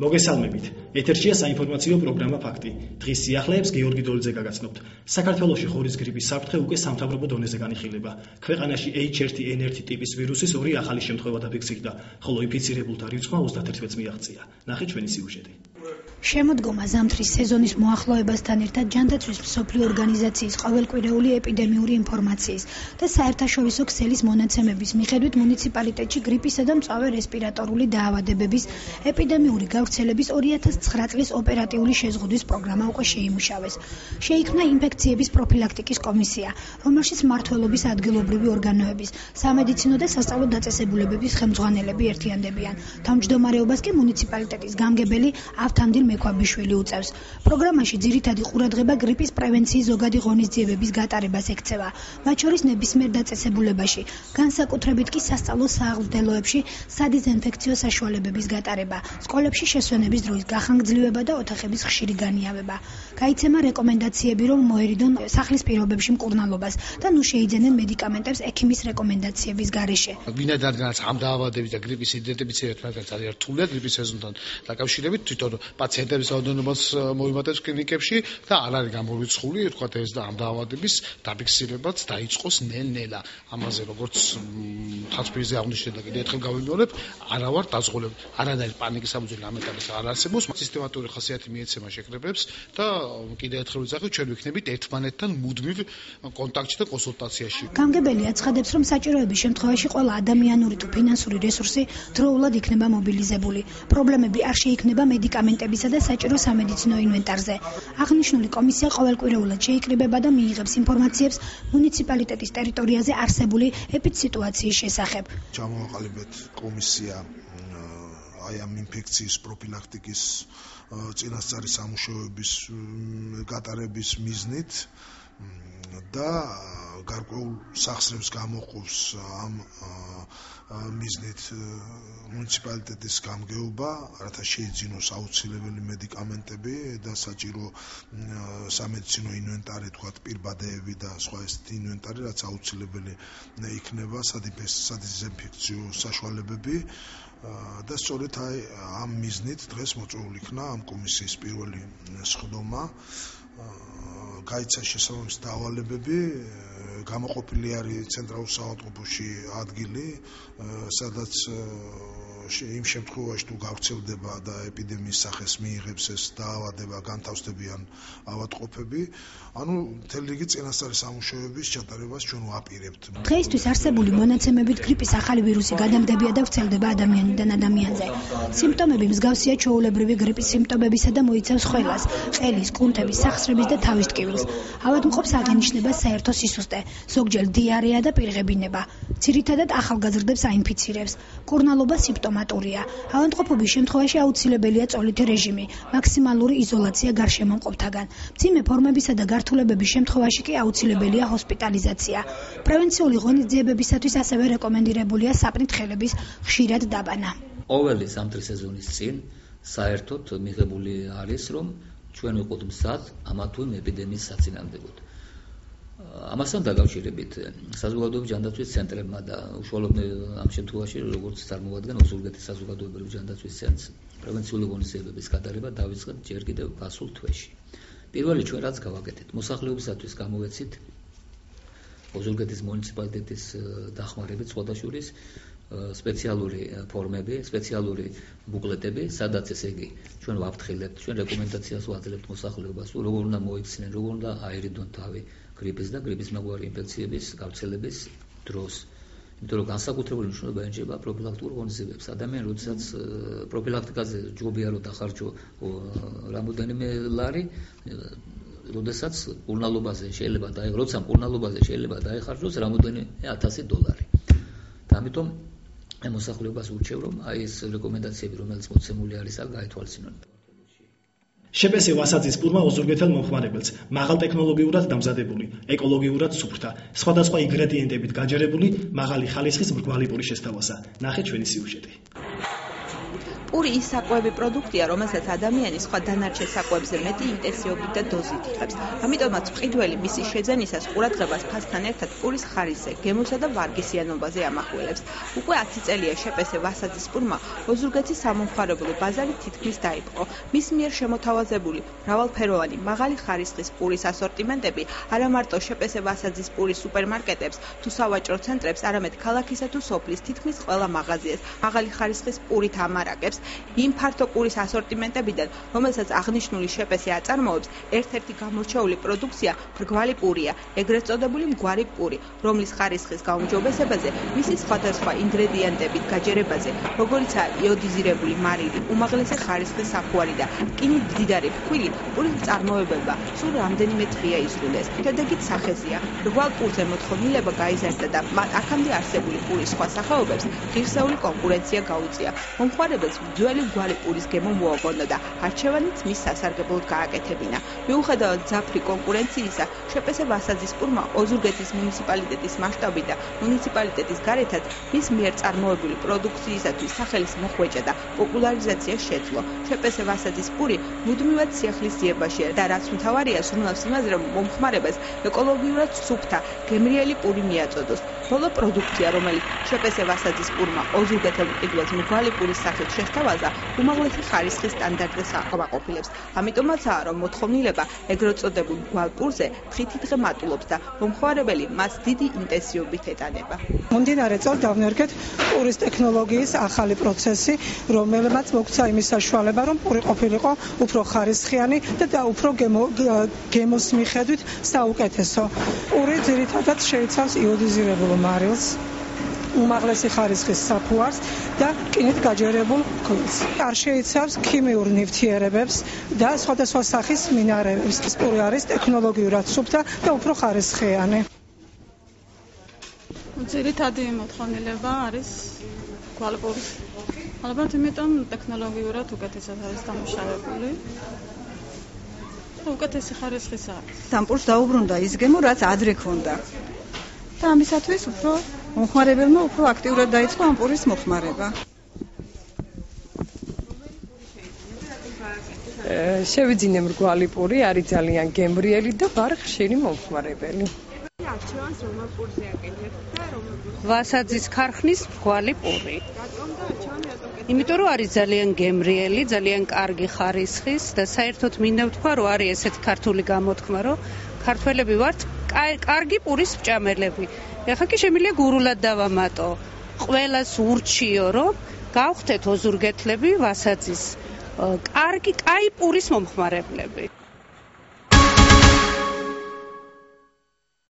მოგესალმებით. ეთერშია საინფორმაციო პროგრამა ფაქტი. დღის სიახლეებს გეორგი დოლიძე გაგაცნობთ. საქართველოში ხორის გრიპის საფრთხე უკვე სამთავრობო დონეზე განიხილება. ქვეყანაში H1N1 ტიპის ვირუსის 2 ახალი შემთხვევა დაფიქსირდა, ხოლო ინფიცირებულთა რიცხვმა 31-ს მიაღწია. ნახეთ ჩვენი სიუჟეტი. შემოდგომა ზამთრის სეზონის მოახლოებასთან ერთად ჯანდაცვის მსოფლიო ორგანიზაციის ყოველკვირეული ეპიდემიური ინფორმაციის და საერთაშორისო ქსელის მონაცემების მიხედვით მუნიციპალიტეტში გრიპისა და მწვავე რესპირატორული დაავადებების ეპიდემიური გავრცელების 2009 წლის ოპერატიული შეზღუდვის პროგრამა უკვე შეიმუშავეს. შეიქმნა ინფექციების პროფილაქტიკის კომისია, რომელშიც მმართველობის ადგილობრივი ორგანოების, სამედიცინო და სასწავლო დაწესებულებების ხელმძღვანელები ერთიანდებიან. თავმჯდომარეობას კი მუნიციპალიტეტის გამგებელი ავთანდილ მექვაბიშვილი უწევს. პროგრამაში ძირითადი ყურადღება გრიპის პრევენციის ზოგადი ღონისძიებების გატარებას ექცევა, მათ შორის ნებისმიერ დაწესებულებაში, განსაკუთრებით კი სასწავლო სააღმრთელოებში სადიზინფექციო საშუალებების გატარება, სკოლებში შესვენების დროის გახანგრძლივება და ოთახების ხშირი განიავება. გაიცემა რეკომენდაციები, რომ მოერიდონ სახლის პირობებში მკურნალობას და ნუ შეიძენენ მედიკამენტებს ექიმის რეკომენდაციების გარეშე. ვინაიდანაც ამ დაავადების და გრიპის იდენტიფიცირება ძალიან რთულია გრიპის სეზონთან დაკავშირებით, თვითონ პაციენტების რაოდენობას მოიმატებს კლინიკებში და არ არის გამორიცხული, თქვათ ეს და ამ დაავადების დაფიქსირებაც დაიწყოს ნელ-ნელა. ამაზე როგორც ხაზფირზე აღნიშნეთ და კიდევ ერთხელ გავიმეორებ, არა ვარ დაზღოლებული. არანაირი პანიკის საფუძველი ამ ეტაპზე არ არსებობს. სისტემატური ხასიათი მიეცემა შეკრებებს და კიდევ ერთხელ ვიზახებ, ჩვენ ვიქნებით ერთმანეთთან მუდმივ კონტაქტში და კონსულტაციაში. გამგებელი აცხადებს, რომ საჭიროების შემთხვევაში ყველა ადამიანური თუ ფინანსური რესურსი დროულად იქნება მობილიზებული. პრობლემები არ შეიქმნება მედიკამენტებისა და საჭირო სამედიცინო ინვენტარზე. აღნიშნული კომისია ყოველკვირეულად შეიკრიბება და მიიღებს ინფორმაციებს მუნიციპალიტეტის ტერიტორიაზე არსებული ეპიდსიტუაციის შესახებ. ჩამოაყალიბეთ კომისია აი ამ ინფექციის პროფილაქტიკის წინასწარი სამუშაოების გატარების მიზნით და გარკვეულ სახსრებს გამოყოფს ამ მიზნით მუნიციპალიტეტის გამგეობა, რათა შეიძინოს აუცილებელი მედიკამენტები და საჭირო სამედიცინო ინვენტარი, თქვათ პირბადეები და სხვა ესეთი ინვენტარი, რაც აუცილებელი იქნება სადიზინფექციო საშუალებები და სწორედ აი ამ მიზნით დღეს მოწვეული იქნა ამ კომისიის პირველი სხდომა. გაიცა შესაბამისი დავალებები, გამოყოფილი არის ცენტრალურ საავადმყოფოში ადგილი, სადაც იმ შემთხვევაში თუ გავრცელდება და ეპიდემიის სახეს მიიღებს ეს დაავადება, განთავსდებიან ავადმყოფები. ანუ მთელი რიგი წინასწარი სამუშაოების ჩატარებას ჩვენ ვაპირებთ. დღეისთვის არსებული მონაცემებით გრიპის ახალი ვირუსი გადამდებია და ვრცელდება ადამიანიდან ადამიანზე. სიმპტომები მსგავსია ჩვეულებრივი გრიპის სიმპტომებისა და მოიცავს ხველას, ყელის, კუნთების, სახსრების და თავის ტკივილს. ავადმყოფს აღენიშნება საერთო სისუსტე, ზოგჯერ დიარეა და პირღებინება. ძირითადად ახალგაზრდებს აინფიცირებს. მკურნალობა სიმპტომატურია. ავადმყოფობის შემთხვევაში აუცილებელია წოლითი რეჟიმი, მაქსიმალური იზოლაცია გარშემომყოფთაგან. მძიმე ფორმებისა და გართულებების შემთხვევაში კი აუცილებელია ჰოსპიტალიზაცია. პრევენციული ღონისძიებებისათვის ასევე რეკომენდირებულია საპნით ხელების ხშირად დაბანა. ყოველი ზამთრის სეზონის წინ საერთოდ მიღებული არის, რომ ჩვენ ვიყოთ მზად ამა თუ იმ ეპიდემიის საწინააღმდეგოდ. ამასთან დაკავშირებით საზოგადოებრივი ჯანდაცვის ცენტრებმა და უშუალოდ ამ შემთხვევაში როგორც წარმოადგენს ოზურგეთის საზოგადოებრივი ჯანდაცვის ცენტრს პრევენციული ღონისძიებების გატარება დავიწყეთ ჯერ კიდევ გასულ თვეში. პირველი ჩვენ რაც გავაკეთეთ, მოსახლეობისათვის გამოვეცით ოზურგეთის მუნიციპალიტეტის დახმარებით სხვადასხვის სპეციალური ფორმები, სპეციალური ბუკლეტები, სადაც ესე იგი ჩვენ ვაფრთხილებთ, ჩვენ რეკომენდაციას ვაძლევთ მოსახლეობას, როგორ უნდა მოიქცნენ, როგორ უნდა აერიდონ თავი გრიპის და გრიპის მაგვარი ინფექციების გავრცელების დროს. იმიტომ რომ განსაკუთრებული მნიშვნელობა ენიჭება პროფილაქტიკურ ღონისძიებებს. ადამიანი, როდესაც პროფილაქტიკაზე ჯობია რომ დახარჯო რამოდენიმე ლარი, როდესაც მკურნალობაზე შეიძლება როცა მკურნალობაზე შეიძლება დაეხარჯოს რამოდენიმე $1000. და ამიტომ მოსახლეობას ურჩევ, რომ აი ეს რეკომენდაციები, რომელიც მოცემული არის, არ გაითვალისწინონ. შპს ვასაძის პურმა ოზურგეთელ მომხმარებელს მაღალ ტექნოლოგიურად დამზადებული, ეკოლოგიურად სუფრთა, სხვადასხვა ინგრედიენტებით გაჯერებული მაღალი ხალისხის მრგვალი პური შესთავაზა. ნახეთ ჩვენი სიუჟეტი. პური ის საკვები პროდუქტია, რომელსაც ადამიანი სხვა დანარჩენ საკვებზე მეტი ინტენსივობით და დოზით იღებს. ამიტომაც მყიდველი მისი შეძენისას ყურადღებას ფასთან ერთად პურის ხარისზე, გემოსა და ვარგისიანობაზე ამახვილებს. უკვე 10 წელია შეპესე ვასაძის პურმა ოზურგეთის სამომხმარებლო ბაზარი თითქმის დაიპყრო. მის მიერ შემოთავაზებული მრავალფეროვანი მაღალი ხარისხის პურის ასორტიმენტები არა მარტო შეპესე ვასაძის პურის სუპერმარკეტებს თუ სავაჭრო ცენტრებს, არამედ ქალაქისა თუ სოფლის თითქმის ყველა მაღაზიას მაღალი ხარისხის პურით ამარაგებს. იმ ფართო პურის ასორტიმენტებიდან, რომელსაც აღნიშნული შეპესე აწარმოებს, ერთ-ერთი გამორჩეული პროდუქცია მრგვალი პურია, ეგრეთ წოდებული მგვარი პური, რომლის ხარისხის გაუმჯობესებაზე, მისი სხვადასხვა ინგრედიენტებით გაჯერებაზე, როგორიცაა იოდიზირებული მარილი, უმაღლესი ხარისხის საფუარი და რკინით მდიდარი ფქვილი, პურის მწარმოებელმა სულ რამდენიმე დღეა იზრუნდეს. შედეგით სახეზია. მრგვალ პურზე მოთხოვნილება გაიზარდა და მათ აქამდე არსებული პურის სხვა სახეობებს ღირსეული კონკურენცია გაუწია. მომხმარებელს ძველი მგვარი პურის გემო მოაგონა და არჩევანიც მის სასარგებლოდ გააკეთებინა. მიუხედავად ძაფრი კონკურენციისა, შეპესე ვასაძის პურმა ოზურგეთის მუნიციპალიტეტის მასშტაბით და მუნიციპალიტეტის გარეთაც მის მიერ წარმოებული პროდუქციისათვის სახელის მოხვეჭა და პოპულარიზაცია შეძლო. შეპესე ვასაძის პური მუდმივად სიახლის ძიებაშია და რაც მთავარია, სურნავს იმაზე, რომ მომხმარებელს ეკოლოგიურად სუფთა, გემრიელი პური მიაწოდოს. ბოლო პროდუქცია, რომელიც შეპესე ვასაძის პურმა ოზურგეთელ მყიდველს მრგვალი პურის სახით შესთავაზა, უმაღლესი ხარისხის სტანდარტებს აკმაყოფილებს. ამიტომაცაა, რომ მოთხოვნილება ეგრეთ წოდებულ მრგვალ პურზე დღითიდღე მატულობს და მომხმარებელი მას დიდი ინტენსივობით ეტანება. მომდინარე წელს დავნერგეთ პურის ტექნოლოგიის ახალი პროცესი, რომელმაც მოგცა იმის საშუალება, რომ პური ყოფილიყო უფრო ხარისხიანი და უფრო გემოს მიხედვით საუკეთესო. პური ძირითადად შეიცავს იოდიზირებულ მარილს, უმაღლესი ხარისხის საფუარს და რკინით გაჯერებულ ფქვილს. არ შეიცავს ქიმიურ ნივთიერებებს და სხვადასხვა სახის მინარევებს. პური არის ტექნოლოგიურად სუფთა და უფრო ხარისხიანი. ძირითადი მოთხოვნილება არის მრგვალი პურის. ალბათ იმიტომ ტექნოლოგიურად უკეთესად არის დამუშავებული. უკეთესი ხარისხის არის. ამ პურს დაუბრუნდა ის გემო, რაც ადრე ქონდა. და ამისათვის უფრო მომხმარებელმა უფრო აქტიურად დაიწყო ამ პურის მოხმარება. შევიძინე მრგვალი პური, არის ძალიან გემრიელი და ვარ ხშირი მომხმარებელი. არჩევანს რომელ პურზე აკეთებთ და რომელ პურზე? ვასაძის ქარხნის მრგვალი პური. იმიტომ რომ არის ძალიან გემრიელი, ძალიან კარგი ხარისხის და საერთოდ მინდა ვთქვა, რომ არის ესეთი ქართული გამოთქმა, რომ ქართველები ვართ კარგი პურის მჭამელები. ეხლა კი შემიძლია გურულად დავამატო. ყველას ურჩიო, რომ გავხდეთ ოზურგეთლები ვასაძის კარგი, კაი პურის მომხმარებლები.